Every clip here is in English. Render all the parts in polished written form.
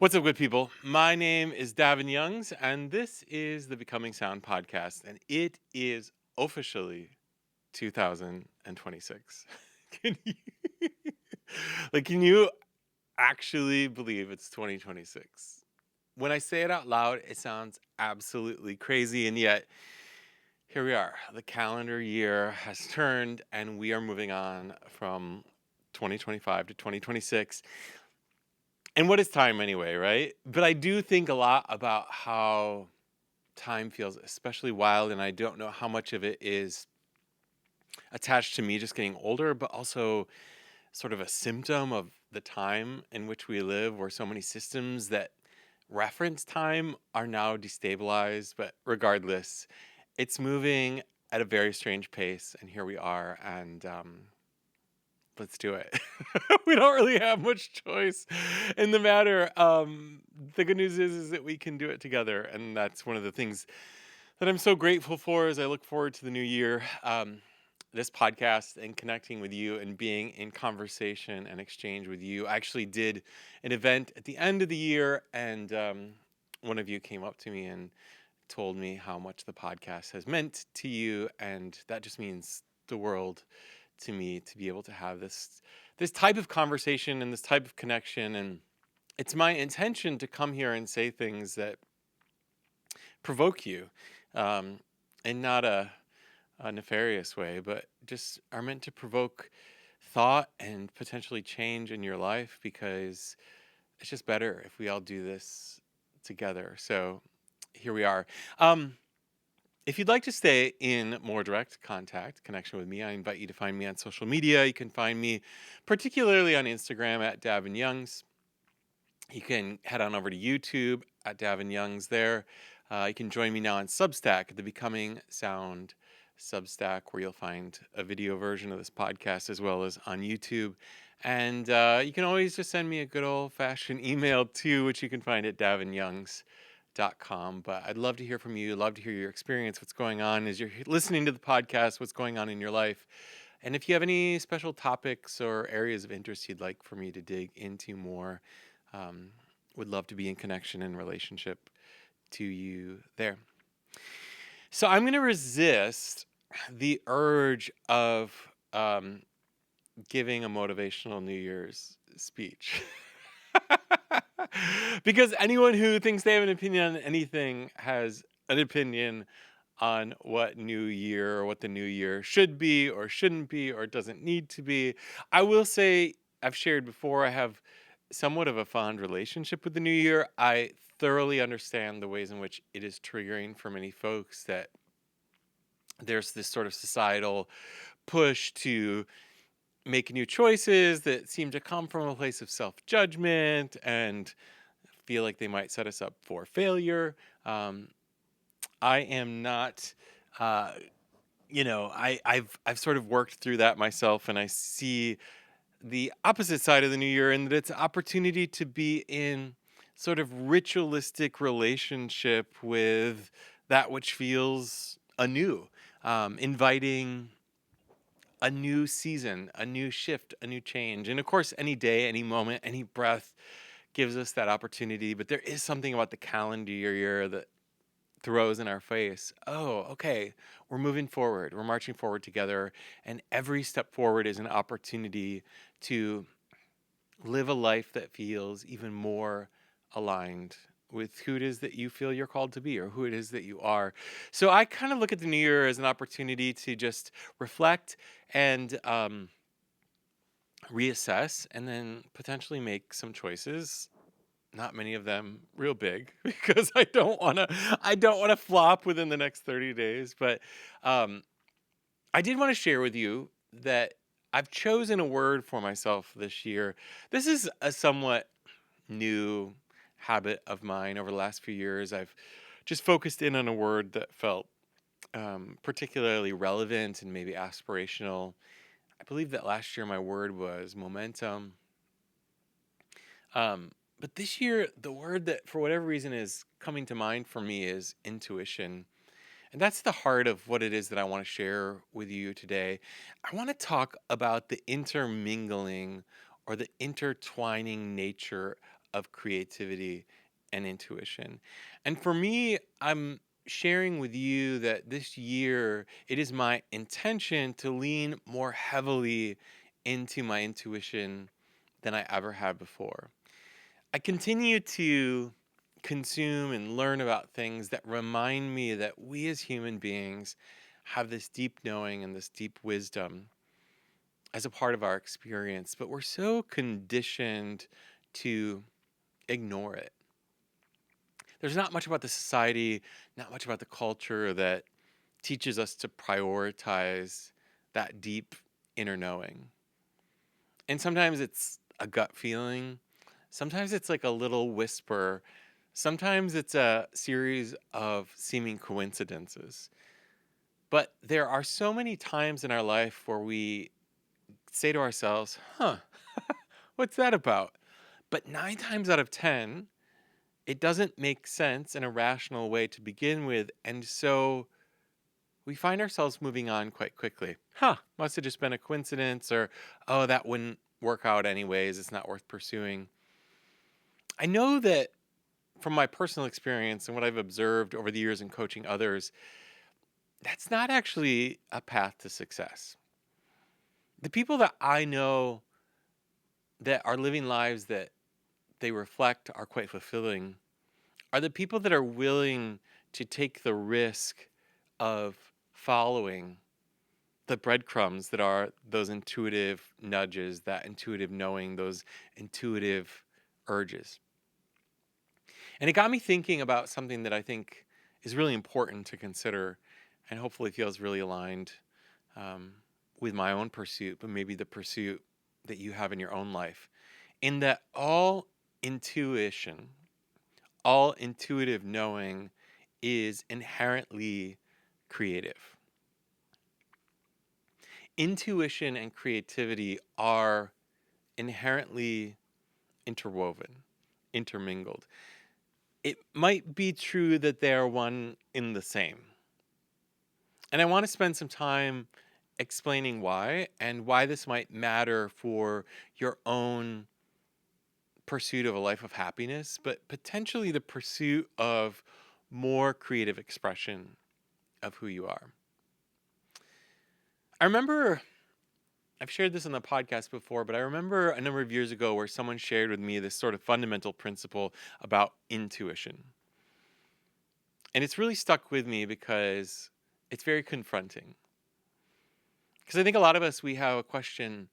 What's up, good people? My name is Davin Youngs, and this is the Becoming Sound podcast, and it is officially 2026. Can you, can you actually believe it's 2026? When I say it out loud, it sounds absolutely crazy, and yet here we are. The calendar year has turned, and we are moving on from 2025 to 2026. And what is time anyway, right? But I do think a lot about how time feels especially wild, and I don't know how much of it is attached to me just getting older, but also sort of a symptom of the time in which we live, where so many systems that reference time are now destabilized. But regardless, it's moving at a very strange pace, and here we are, and let's do it. We don't really have much choice in the matter. The good news is that we can do it together, and that's one of the things that I'm so grateful for as I look forward to the new year. This podcast and connecting with you and being in conversation and exchange with you. I actually did an event at the end of the year, and one of you came up to me and told me how much the podcast has meant to you, and that just means the world to me to be able to have this type of conversation and this type of connection. And it's my intention to come here and say things that provoke you, um, in not a nefarious way, but just are meant to provoke thought and potentially change in your life, because it's just better if we all do this together. So here we are. If you'd like to stay in more direct connection with me, I invite you to find me on social media. You can find me particularly on Instagram at Davin Youngs. You can head on over to YouTube at Davin Youngs there. You can join me now on Substack at the Becoming Sound Substack, where you'll find a video version of this podcast as well as on YouTube. And you can always just send me a good old-fashioned email too, which you can find at davinyoungs.com. But I'd love to hear from you. Love to hear your experience, what's going on as you're listening to the podcast, what's going on in your life. And if you have any special topics or areas of interest you'd like for me to dig into more, um, would love to be in connection and relationship to you there. So I'm going to resist the urge of giving a motivational New Year's speech. Because anyone who thinks they have an opinion on anything has an opinion on what new year or what the new year should be or shouldn't be or doesn't need to be. I will say, I've shared before, I have somewhat of a fond relationship with the new year. I thoroughly understand the ways in which it is triggering for many folks, that there's this sort of societal push to make new choices that seem to come from a place of self-judgment and feel like they might set us up for failure. I am not, uh, I've sort of worked through that myself, and I see the opposite side of the new year, in that it's an opportunity to be in sort of ritualistic relationship with that which feels anew, inviting a new season, a new shift, a new change. And of course, any day, any moment, any breath gives us that opportunity. But there is something about the calendar year that throws in our face, oh, okay, we're moving forward, we're marching forward together. And every step forward is an opportunity to live a life that feels even more aligned with who it is that you feel you're called to be, or who it is that you are. So I kind of look at the new year as an opportunity to just reflect and reassess, and then potentially make some choices. Not many of them real big, because I don't want to flop within the next 30 days. But um, I did want to share with you that I've chosen a word for myself this year. This is a somewhat new habit of mine over the last few years. I've just focused in on a word that felt particularly relevant and maybe aspirational. I believe that last year my word was momentum. Um, but this year, the word that for whatever reason is coming to mind for me is intuition. And that's the heart of what it is that I want to share with you today. I want to talk about the intermingling or the intertwining nature of creativity and intuition. And for me, I'm sharing with you that this year it is my intention to lean more heavily into my intuition than I ever had before. I continue to consume and learn about things that remind me that we as human beings have this deep knowing and this deep wisdom as a part of our experience, but we're so conditioned to ignore it. There's not much about the society, not much about the culture that teaches us to prioritize that deep inner knowing. And sometimes it's a gut feeling, sometimes it's like a little whisper, sometimes it's a series of seeming coincidences. But there are so many times in our life where we say to ourselves, huh, what's that about? But 9 times out of 10, it doesn't make sense in a rational way to begin with. And so we find ourselves moving on quite quickly. Huh, must have just been a coincidence, or, oh, that wouldn't work out anyways. It's not worth pursuing. I know that from my personal experience and what I've observed over the years in coaching others, that's not actually a path to success. The people that I know that are living lives that they reflect are quite fulfilling are the people that are willing to take the risk of following the breadcrumbs that are those intuitive nudges, that intuitive knowing, those intuitive urges. And it got me thinking about something that I think is really important to consider and hopefully feels really aligned um, with my own pursuit, but maybe the pursuit that you have in your own life. In that intuition, all intuitive knowing is inherently creative. Intuition and creativity are inherently interwoven, intermingled. It might be true that they are one in the same. And I want to spend some time explaining why and why this might matter for your own pursuit of a life of happiness, but potentially the pursuit of more creative expression of who you are. I remember, I've shared this on the podcast before, but I remember a number of years ago where someone shared with me this sort of fundamental principle about intuition. And it's really stuck with me because it's very confronting. Because I think a lot of us, we have a question,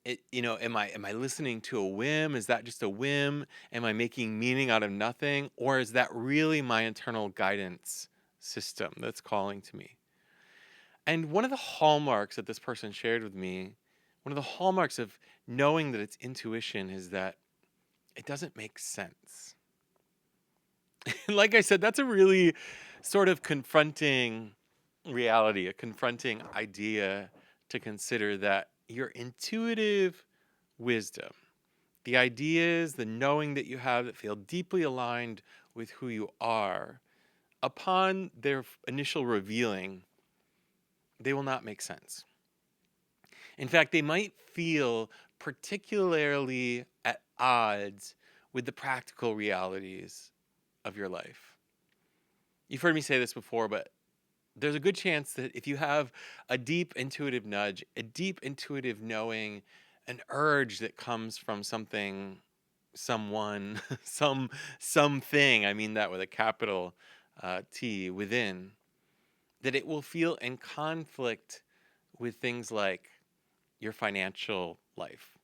am I listening to a whim? Is that just a whim? Am I making meaning out of nothing? Or is that really my internal guidance system that's calling to me? And one of the hallmarks that this person shared with me, one of the hallmarks of knowing that it's intuition is that it doesn't make sense. Like I said, that's a really sort of confronting reality, a confronting idea to consider that your intuitive wisdom, the ideas, the knowing that you have that feel deeply aligned with who you are, upon their initial revealing, they will not make sense. In fact, they might feel particularly at odds with the practical realities of your life. You've heard me say this before, but there's a good chance that if you have a deep intuitive nudge, a deep intuitive knowing, an urge that comes from something, someone, something, I mean that with a capital T within, that it will feel in conflict with things like your financial life.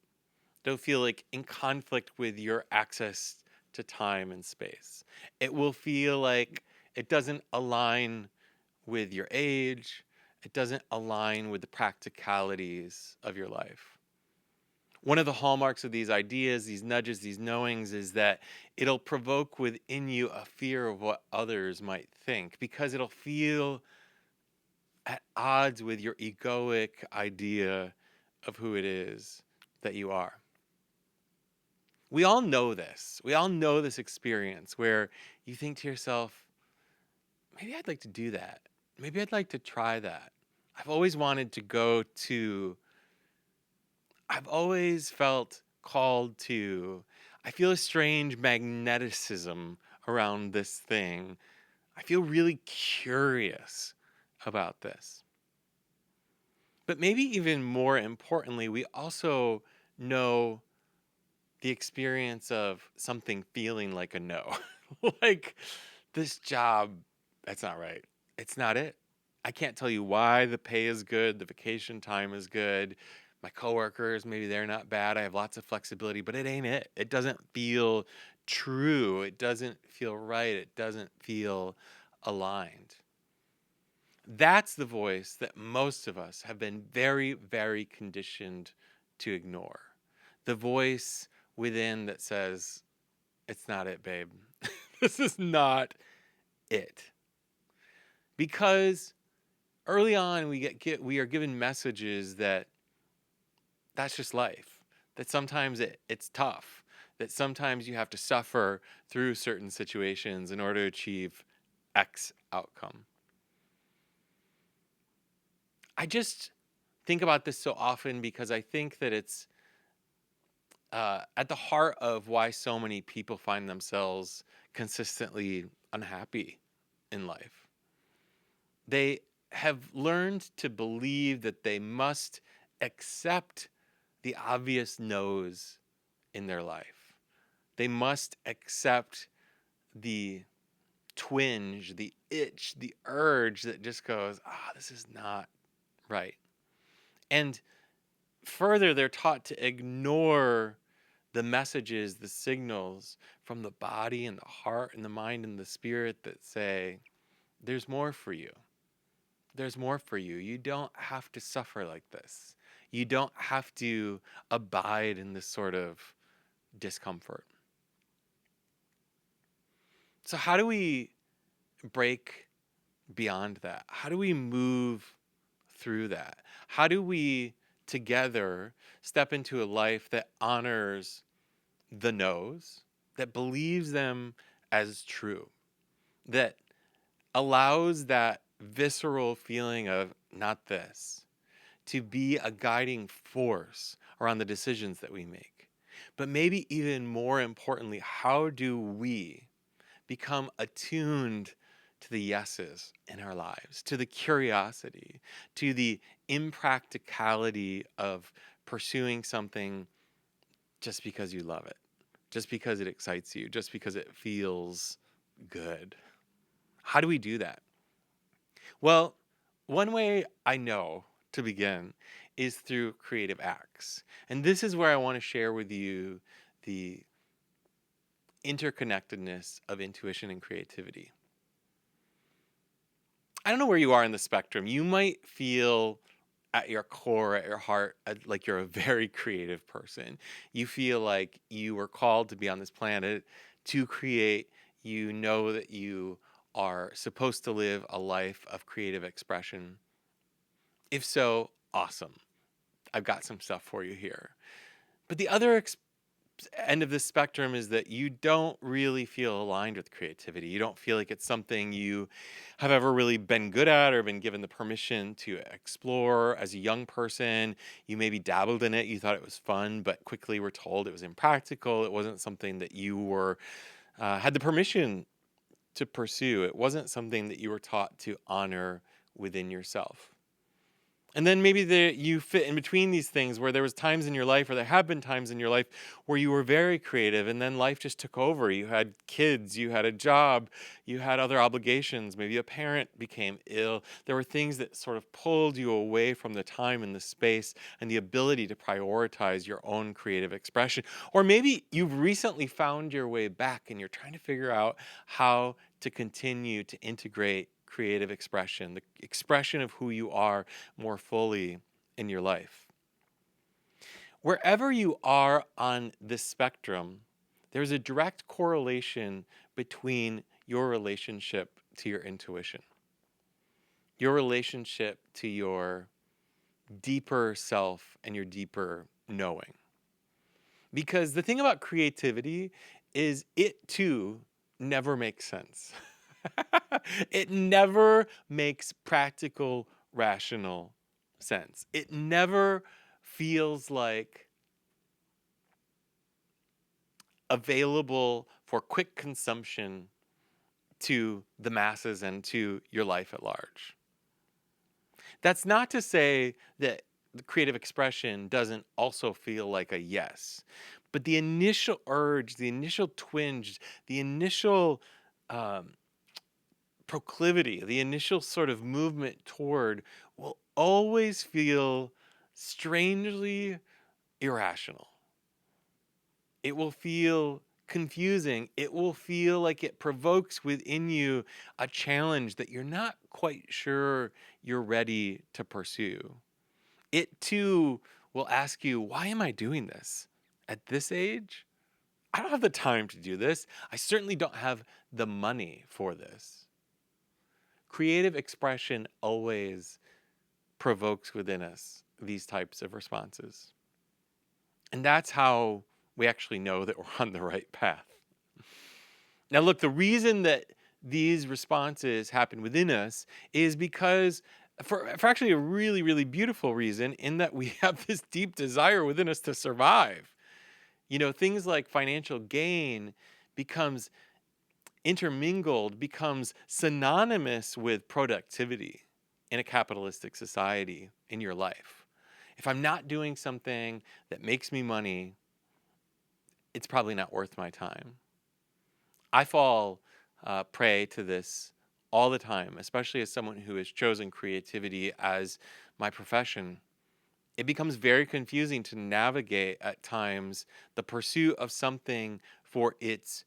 They'll feel like in conflict with your access to time and space. It will feel like it doesn't align with your age. It doesn't align with the practicalities of your life. One of the hallmarks of these ideas, these nudges, these knowings is that it'll provoke within you a fear of what others might think because it'll feel at odds with your egoic idea of who it is that you are. We all know this. We all know this experience where you think to yourself, maybe I'd like to do that. Maybe I'd like to try that. I've always wanted to go to, I've always felt called to, I feel a strange magneticism around this thing. I feel really curious about this. But maybe even more importantly, we also know the experience of something feeling like a no. Like, this job, that's not right. It's not it. I can't tell you why. The pay is good, the vacation time is good. My coworkers, maybe they're not bad. I have lots of flexibility, but it ain't it. It doesn't feel true. It doesn't feel right. It doesn't feel aligned. That's the voice that most of us have been very, very conditioned to ignore. The voice within that says, it's not it, babe. This is not it. Because early on we are given messages that that's just life. That sometimes it's tough. That sometimes you have to suffer through certain situations in order to achieve X outcome. I just think about this so often because I think that it's at the heart of why so many people find themselves consistently unhappy in life. They have learned to believe that they must accept the obvious no's in their life. They must accept the twinge, the itch, the urge that just goes, this is not right. And further, they're taught to ignore the messages, the signals from the body and the heart and the mind and the spirit that say, there's more for you. There's more for you. You don't have to suffer like this. You don't have to abide in this sort of discomfort. So, how do we break beyond that? How do we move through that? How do we together step into a life that honors the no's, that believes them as true, that allows that visceral feeling of not this to be a guiding force around the decisions that we make? But maybe even more importantly, how do we become attuned to the yeses in our lives, to the curiosity, to the impracticality of pursuing something just because you love it, just because it excites you, just because it feels good? How do we do that? Well, one way I know to begin is through creative acts. And this is where I want to share with you the interconnectedness of intuition and creativity. I don't know where you are in the spectrum. You might feel at your core, at your heart, like you're a very creative person. You feel like you were called to be on this planet to create. You know that you are supposed to live a life of creative expression. If so, awesome. I've got some stuff for you here. But the other end of this spectrum is that you don't really feel aligned with creativity. You don't feel like it's something you have ever really been good at or been given the permission to explore as a young person. You maybe dabbled in it, you thought it was fun, but quickly were told it was impractical. It wasn't something that you were had the permission to pursue. It wasn't something that you were taught to honor within yourself. And then maybe you fit in between these things where there was times in your life, or there have been times in your life where you were very creative and then life just took over. You had kids, you had a job, you had other obligations. Maybe a parent became ill. There were things that sort of pulled you away from the time and the space and the ability to prioritize your own creative expression. Or maybe you've recently found your way back and you're trying to figure out how to continue to integrate creative expression, the expression of who you are more fully in your life. Wherever you are on this spectrum, there's a direct correlation between your relationship to your intuition, your relationship to your deeper self and your deeper knowing. Because the thing about creativity is it too never makes sense. It never makes practical, rational sense. It never feels like available for quick consumption to the masses and to your life at large. That's not to say that the creative expression doesn't also feel like a yes, but the initial urge, the initial twinge, the initial um, proclivity, the initial sort of movement toward will always feel strangely irrational. It will feel confusing. It will feel like it provokes within you a challenge that you're not quite sure you're ready to pursue. It too will ask you, why am I doing this at this age? I don't have the time to do this. I certainly don't have the money for this. Creative expression always provokes within us these types of responses. And that's how we actually know that we're on the right path. Now, look, the reason that these responses happen within us is because, for actually a really, really beautiful reason, in that we have this deep desire within us to survive. You know, things like financial gain becomes intermingled, becomes synonymous with productivity in a capitalistic society in your life. If I'm not doing something that makes me money, it's probably not worth my time. I fall prey to this all the time, especially as someone who has chosen creativity as my profession. It becomes very confusing to navigate at times the pursuit of something for its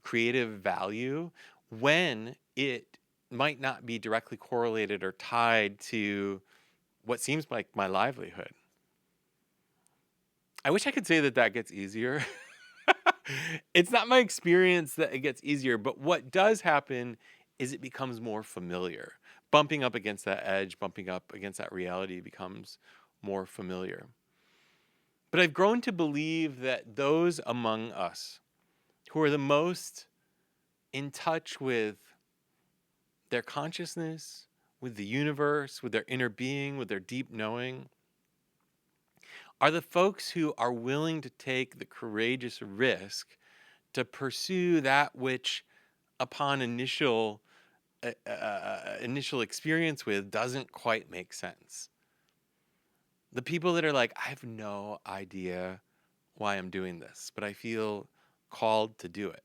creative value when it might not be directly correlated or tied to what seems like my livelihood. I wish I could say that that gets easier. It's not my experience that it gets easier, but what does happen is it becomes more familiar. Bumping up against that edge, bumping up against that reality becomes more familiar. But I've grown to believe that those among us who are the most in touch with their consciousness, with the universe, with their inner being, with their deep knowing, are the folks who are willing to take the courageous risk to pursue that which, upon initial experience with, doesn't quite make sense. The people that are like, I have no idea why I'm doing this, but I feel called to do it.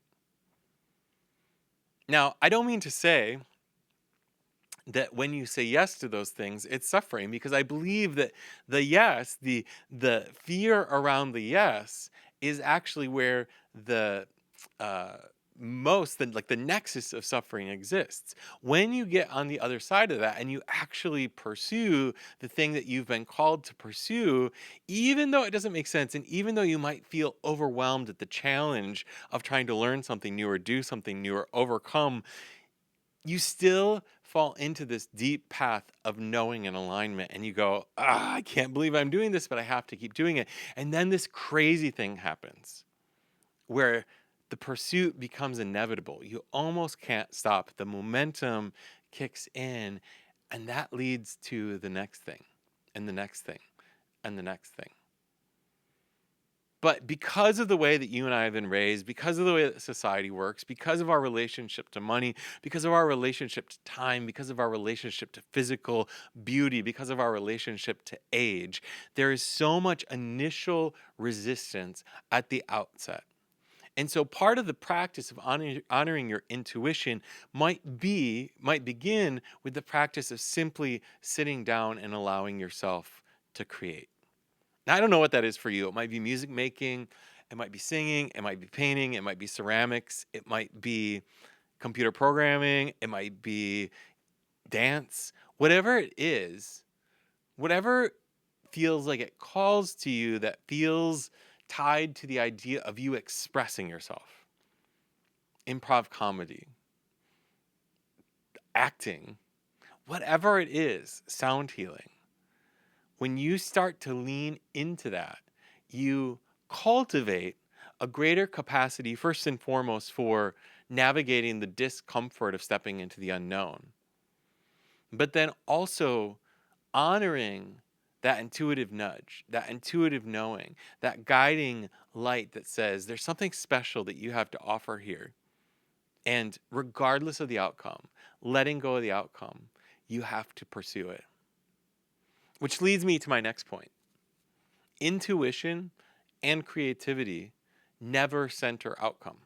Now, I don't mean to say that when you say yes to those things, it's suffering, because I believe that the yes, the fear around the yes, is actually where the uh, like the nexus of suffering exists. When you get on the other side of that and you actually pursue the thing that you've been called to pursue, even though it doesn't make sense, and even though you might feel overwhelmed at the challenge of trying to learn something new or do something new or overcome, you still fall into this deep path of knowing and alignment, and you go, I can't believe I'm doing this, but I have to keep doing it. And then this crazy thing happens where the pursuit becomes inevitable. You almost can't stop. The momentum kicks in, and that leads to the next thing, and the next thing, and the next thing. But because of the way that you and I have been raised, because of the way that society works, because of our relationship to money, because of our relationship to time, because of our relationship to physical beauty, because of our relationship to age, there is so much initial resistance at the outset. And so part of the practice of honoring your intuition might begin with the practice of simply sitting down and allowing yourself to create. Now, I don't know what that is for you. It might be music making, it might be singing, it might be painting, it might be ceramics, it might be computer programming, it might be dance. Whatever it is, whatever feels like it calls to you, that feels tied to the idea of you expressing yourself. Improv comedy, acting, whatever it is, sound healing. When you start to lean into that, you cultivate a greater capacity, first and foremost, for navigating the discomfort of stepping into the unknown, but then also honoring that intuitive nudge, that intuitive knowing, that guiding light that says there's something special that you have to offer here. And regardless of the outcome, letting go of the outcome, you have to pursue it. Which leads me to my next point. Intuition and creativity never center outcome.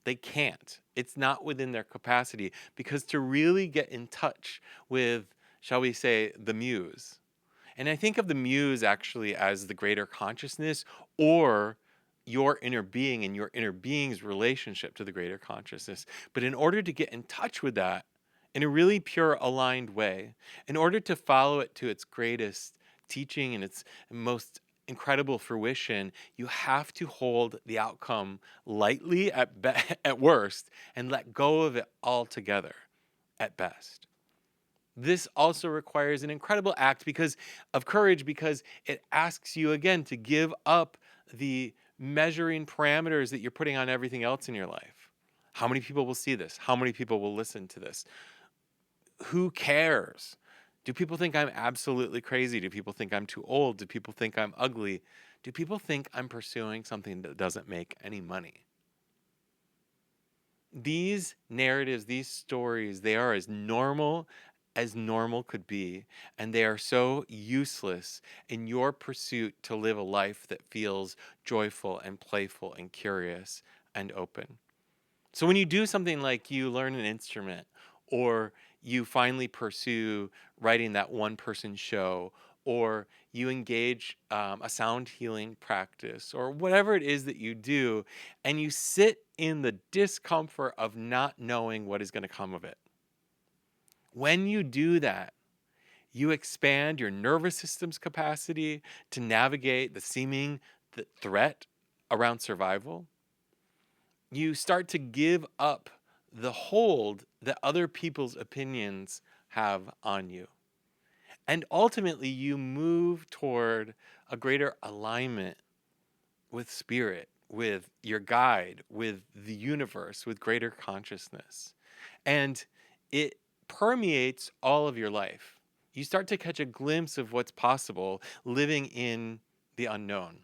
They can't. It's not within their capacity, because to really get in touch with, shall we say, the muse. And I think of the muse actually as the greater consciousness, or your inner being and your inner being's relationship to the greater consciousness. But in order to get in touch with that in a really pure, aligned way, in order to follow it to its greatest teaching and its most incredible fruition, you have to hold the outcome lightly at worst, and let go of it altogether at best. This also requires an incredible act because of courage, because it asks you again to give up the measuring parameters that you're putting on everything else in your life. How many people will see this? How many people will listen to this? Who cares? Do people think I'm absolutely crazy? Do people think I'm too old? Do people think I'm ugly? Do people think I'm pursuing something that doesn't make any money? These narratives, these stories, they are as normal could be, and they are so useless in your pursuit to live a life that feels joyful and playful and curious and open. So when you do something like you learn an instrument, or you finally pursue writing that one person show, or you engage a sound healing practice, or whatever it is that you do, and you sit in the discomfort of not knowing what is going to come of it. When you do that, you expand your nervous system's capacity to navigate the seeming threat around survival. You start to give up the hold that other people's opinions have on you. And ultimately, you move toward a greater alignment with spirit, with your guide, with the universe, with greater consciousness. And it permeates all of your life. You start to catch a glimpse of what's possible living in the unknown.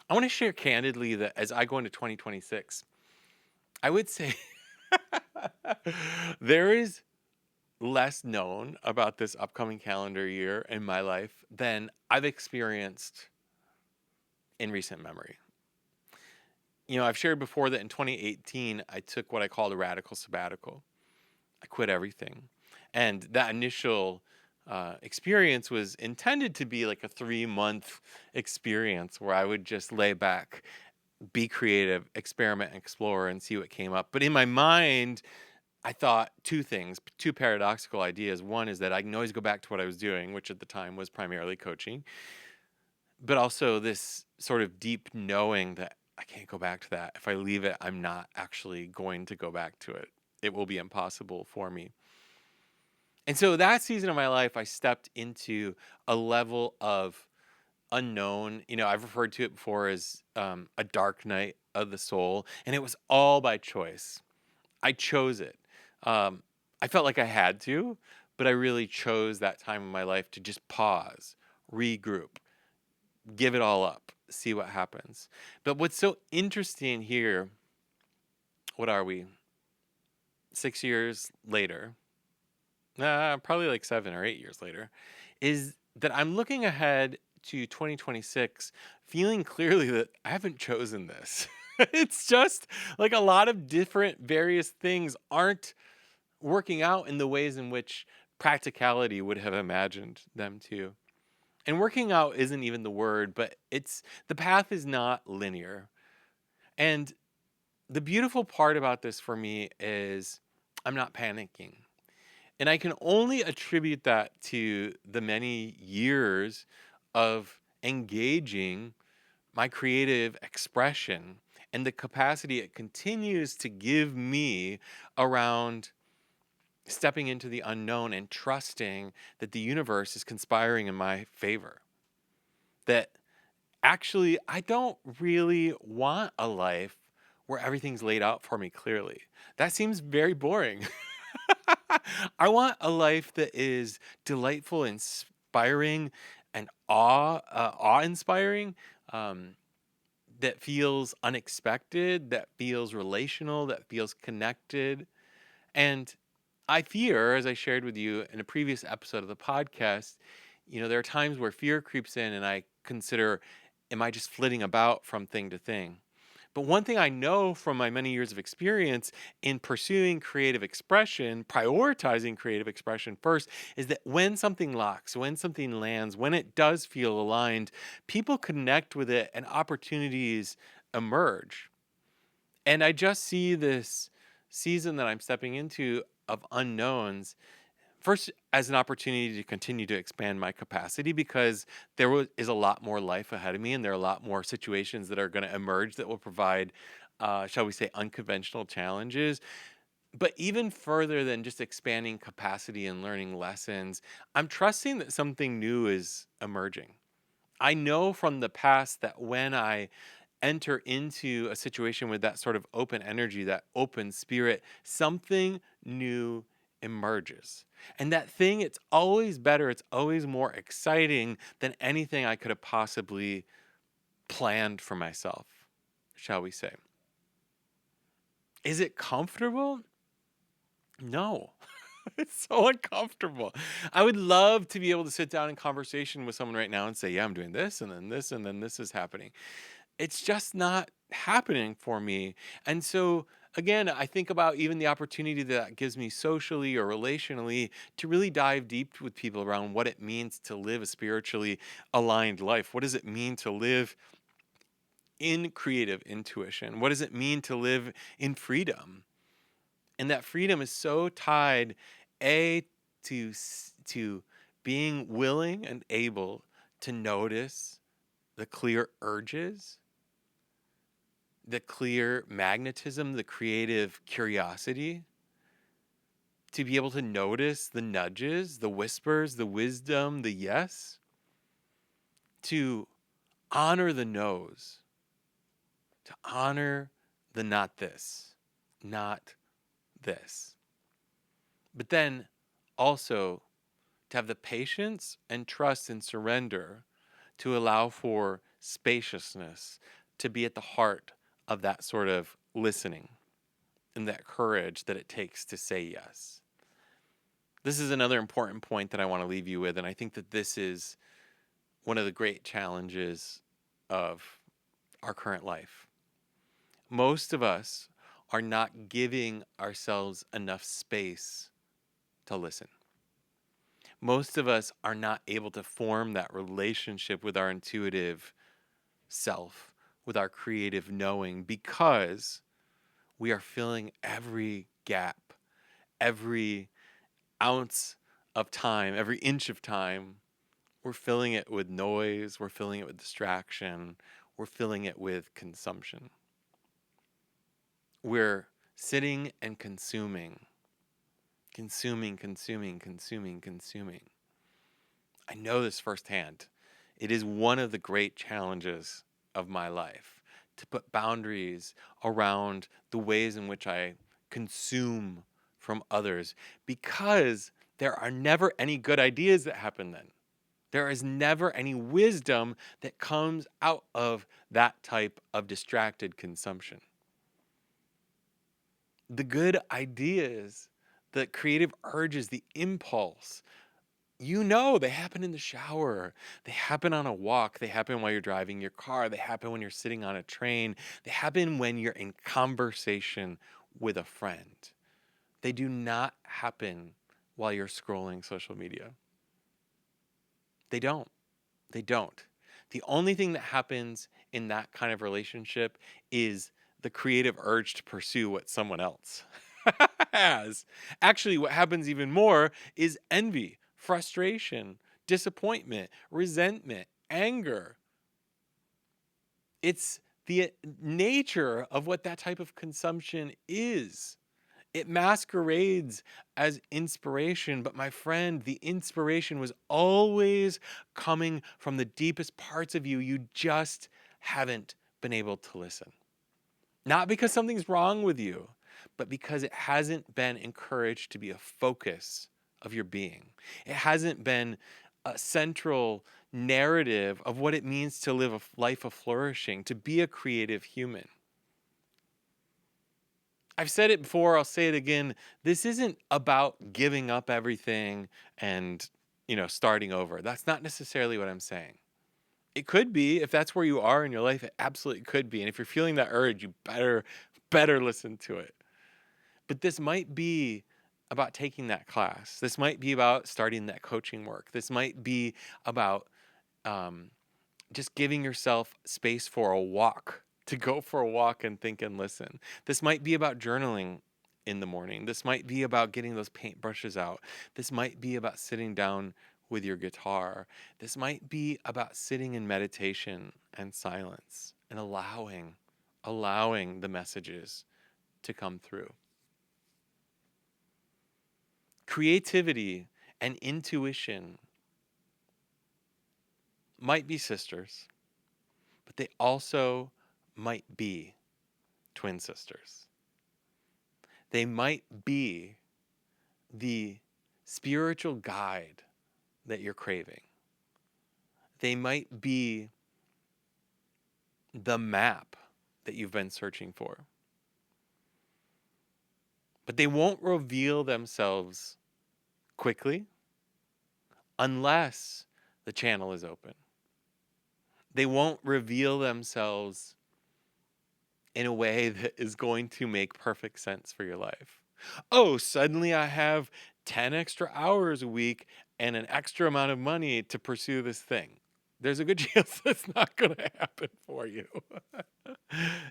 I want to share candidly that as I go into 2026, I would say there is less known about this upcoming calendar year in my life than I've experienced in recent memory. I've shared before that in 2018, I took what I called a radical sabbatical. I quit everything. And that initial experience was intended to be like a 3-month experience where I would just lay back, be creative, experiment, explore, and see what came up. But in my mind, I thought two things, two paradoxical ideas. One is that I can always go back to what I was doing, which at the time was primarily coaching, but also this sort of deep knowing that I can't go back to that. If I leave it, I'm not actually going to go back to it. It will be impossible for me. And so that season of my life, I stepped into a level of unknown. I've referred to it before as a dark night of the soul, and it was all by choice. I chose it. I felt like I had to, but I really chose that time in my life to just pause, regroup, give it all up, see what happens. But what's so interesting here, what are we? 6 years later, probably like 7 or 8 years later, is that I'm looking ahead to 2026, feeling clearly that I haven't chosen this. It's just like a lot of different various things aren't working out in the ways in which practicality would have imagined them to. And working out isn't even the word, but the path is not linear. And the beautiful part about this for me is I'm not panicking. And I can only attribute that to the many years of engaging my creative expression and the capacity it continues to give me around stepping into the unknown and trusting that the universe is conspiring in my favor. That actually, I don't really want a life where everything's laid out for me clearly. That seems very boring. I want a life that is delightful, inspiring, and awe-inspiring. Um, that feels unexpected, that feels relational, that feels connected. And I fear, as I shared with you in a previous episode of the podcast, there are times where fear creeps in and I consider, am I just flitting about from thing to thing? But one thing I know from my many years of experience in pursuing creative expression, prioritizing creative expression first, is that when something locks, when something lands, when it does feel aligned, people connect with it and opportunities emerge. And I just see this season that I'm stepping into of unknowns first as an opportunity to continue to expand my capacity because is a lot more life ahead of me and there are a lot more situations that are going to emerge that will provide shall we say unconventional challenges. But even further than just expanding capacity and learning lessons, I'm trusting that something new is emerging. I know from the past that when I enter into a situation with that sort of open energy, that open spirit, something new emerges. And that thing, it's always better, it's always more exciting than anything I could have possibly planned for myself, shall we say. Is it comfortable? No. It's so uncomfortable. I would love to be able to sit down in conversation with someone right now and say, yeah, I'm doing this, and then this, and then this is happening. It's just not happening for me. And so, again, I think about even the opportunity that gives me socially or relationally to really dive deep with people around what it means to live a spiritually aligned life. What does it mean to live in creative intuition? What does it mean to live in freedom? And that freedom is so tied, A, to being willing and able to notice the clear urges, the clear magnetism, the creative curiosity, to be able to notice the nudges, the whispers, the wisdom, the yes, to honor the no's, to honor the not this, not this. But then also to have the patience and trust and surrender to allow for spaciousness to be at the heart of that sort of listening and that courage that it takes to say yes. This is another important point that I want to leave you with, and I think that this is one of the great challenges of our current life. Most of us are not giving ourselves enough space to listen. Most of us are not able to form that relationship with our intuitive self, with our creative knowing, because we are filling every gap, every ounce of time, every inch of time. We're filling it with noise, we're filling it with distraction, we're filling it with consumption. We're sitting and consuming, consuming, consuming, consuming, consuming. I know this firsthand. It is one of the great challenges of my life to put boundaries around the ways in which I consume from others because there are never any good ideas that happen then. There is never any wisdom that comes out of that type of distracted consumption. The good ideas, the creative urges, the impulse, they happen in the shower. They happen on a walk. They happen while you're driving your car. They happen when you're sitting on a train. They happen when you're in conversation with a friend. They do not happen while you're scrolling social media. They don't. They don't. The only thing that happens in that kind of relationship is the creative urge to pursue what someone else has. Actually, what happens even more is envy, frustration, disappointment, resentment, anger. It's the nature of what that type of consumption is. It masquerades as inspiration, but my friend, the inspiration was always coming from the deepest parts of you. You just haven't been able to listen. Not because something's wrong with you, but because it hasn't been encouraged to be a focus of your being. It hasn't been a central narrative of what it means to live a life of flourishing, to be a creative human. I've said it before, I'll say it again. This isn't about giving up everything and, starting over. That's not necessarily what I'm saying. It could be, if that's where you are in your life, it absolutely could be. And if you're feeling that urge, you better listen to it. But this might be about taking that class. This might be about starting that coaching work. This might be about um, just giving yourself space for a walk, to go for a walk and think and listen. This might be about journaling in the morning. This might be about getting those paintbrushes out. This might be about sitting down with your guitar. This might be about sitting in meditation and silence and allowing the messages to come through. Creativity and intuition might be sisters, but they also might be twin sisters. They might be the spiritual guide that you're craving. They might be the map that you've been searching for. But they won't reveal themselves quickly unless the channel is open. They won't reveal themselves in a way that is going to make perfect sense for your life. Oh, suddenly I have 10 extra hours a week and an extra amount of money to pursue this thing. There's a good chance that's not going to happen for you.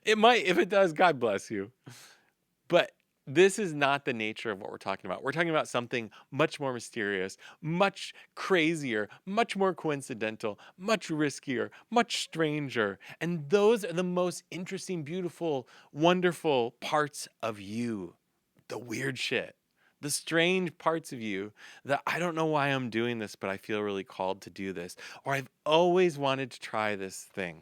It might. If it does, God bless you. But this is not the nature of what we're talking about. We're talking about something much more mysterious, much crazier, much more coincidental, much riskier, much stranger. And those are the most interesting, beautiful, wonderful parts of you. The weird shit. The strange parts of you that I don't know why I'm doing this, but I feel really called to do this. Or I've always wanted to try this thing.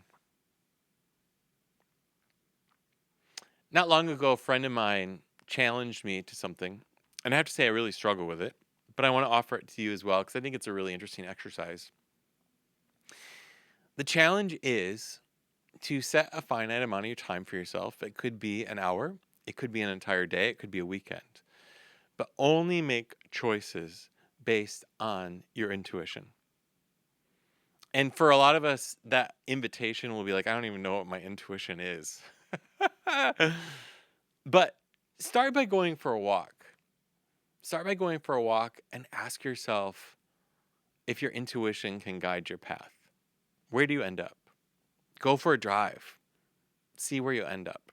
Not long ago, a friend of mine challenged me to something, and I have to say I really struggle with it, but I want to offer it to you as well because I think it's a really interesting exercise. The challenge is to set a finite amount of your time for yourself. It could be an hour, it could be an entire day, it could be a weekend, but only make choices based on your intuition. And for a lot of us, that invitation will be like, I don't even know what my intuition is. But start by going for a walk. Start by going for a walk and ask yourself if your intuition can guide your path. Where do you end up? Go for a drive. See where you end up.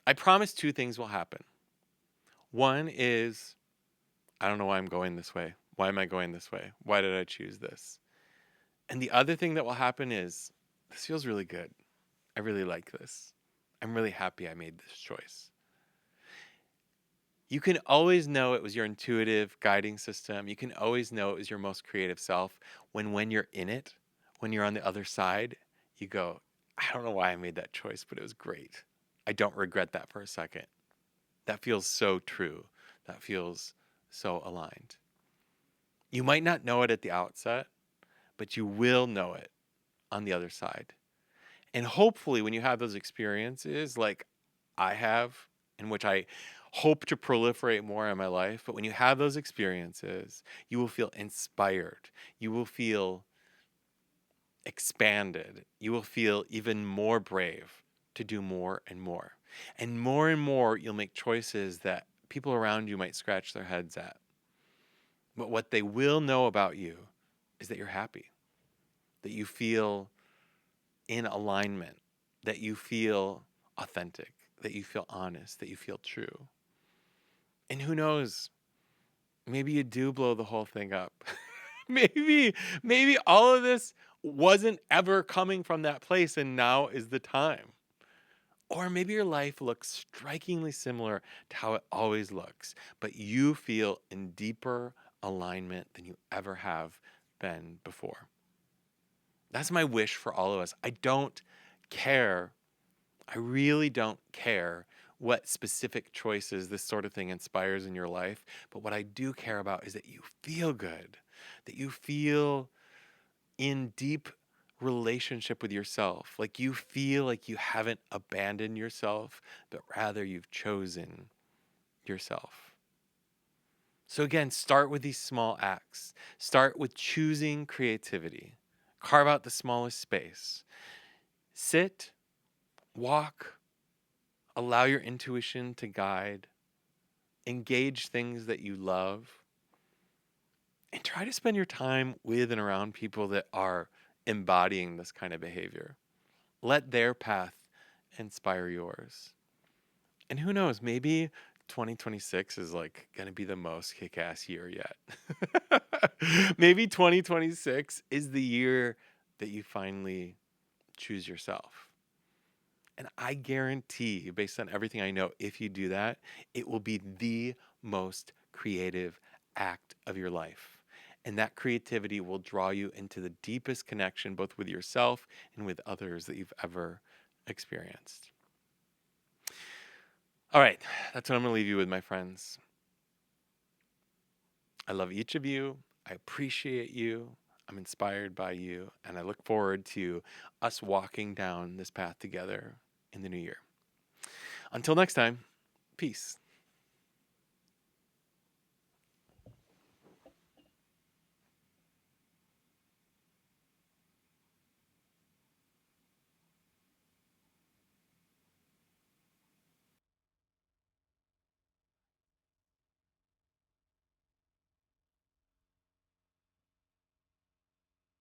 I promise two things will happen. One is, I don't know why I'm going this way. Why am I going this way? Why did I choose this? And the other thing that will happen is, this feels really good. I really like this. I'm really happy I made this choice. You can always know it was your intuitive guiding system. You can always know it was your most creative self when you're in it, when you're on the other side, you go, I don't know why I made that choice, but it was great. I don't regret that for a second. That feels so true. That feels so aligned. You might not know it at the outset, but you will know it on the other side. And hopefully when you have those experiences like I have, in which I hope to proliferate more in my life, but when you have those experiences, you will feel inspired. You will feel expanded. You will feel even more brave to do more and more. And more, you'll make choices that people around you might scratch their heads at. But what they will know about you is that you're happy, that you feel in alignment, that you feel authentic, that you feel honest, that you feel true. And who knows, maybe you do blow the whole thing up. maybe all of this wasn't ever coming from that place and now is the time. Or maybe your life looks strikingly similar to how it always looks, but you feel in deeper alignment than you ever have been before. That's my wish for all of us. I don't care I really don't care what specific choices this sort of thing inspires in your life, but what I do care about is that you feel good, that you feel in deep relationship with yourself. Like you feel like you haven't abandoned yourself, but rather you've chosen yourself. So, again, start with these small acts. Start with choosing creativity. Carve out the smallest space. Sit, walk, allow your intuition to guide, engage things that you love, and try to spend your time with and around people that are embodying this kind of behavior. Let their path inspire yours. And who knows, maybe 2026 is like going to be the most kick ass year yet. Maybe 2026 is the year that you finally choose yourself. And I guarantee, based on everything I know, if you do that, it will be the most creative act of your life. And that creativity will draw you into the deepest connection, both with yourself and with others that you've ever experienced. All right, that's what I'm going to leave you with, my friends. I love each of you. I appreciate you. I'm inspired by you. And I look forward to us walking down this path together in the new year. Until next time, peace.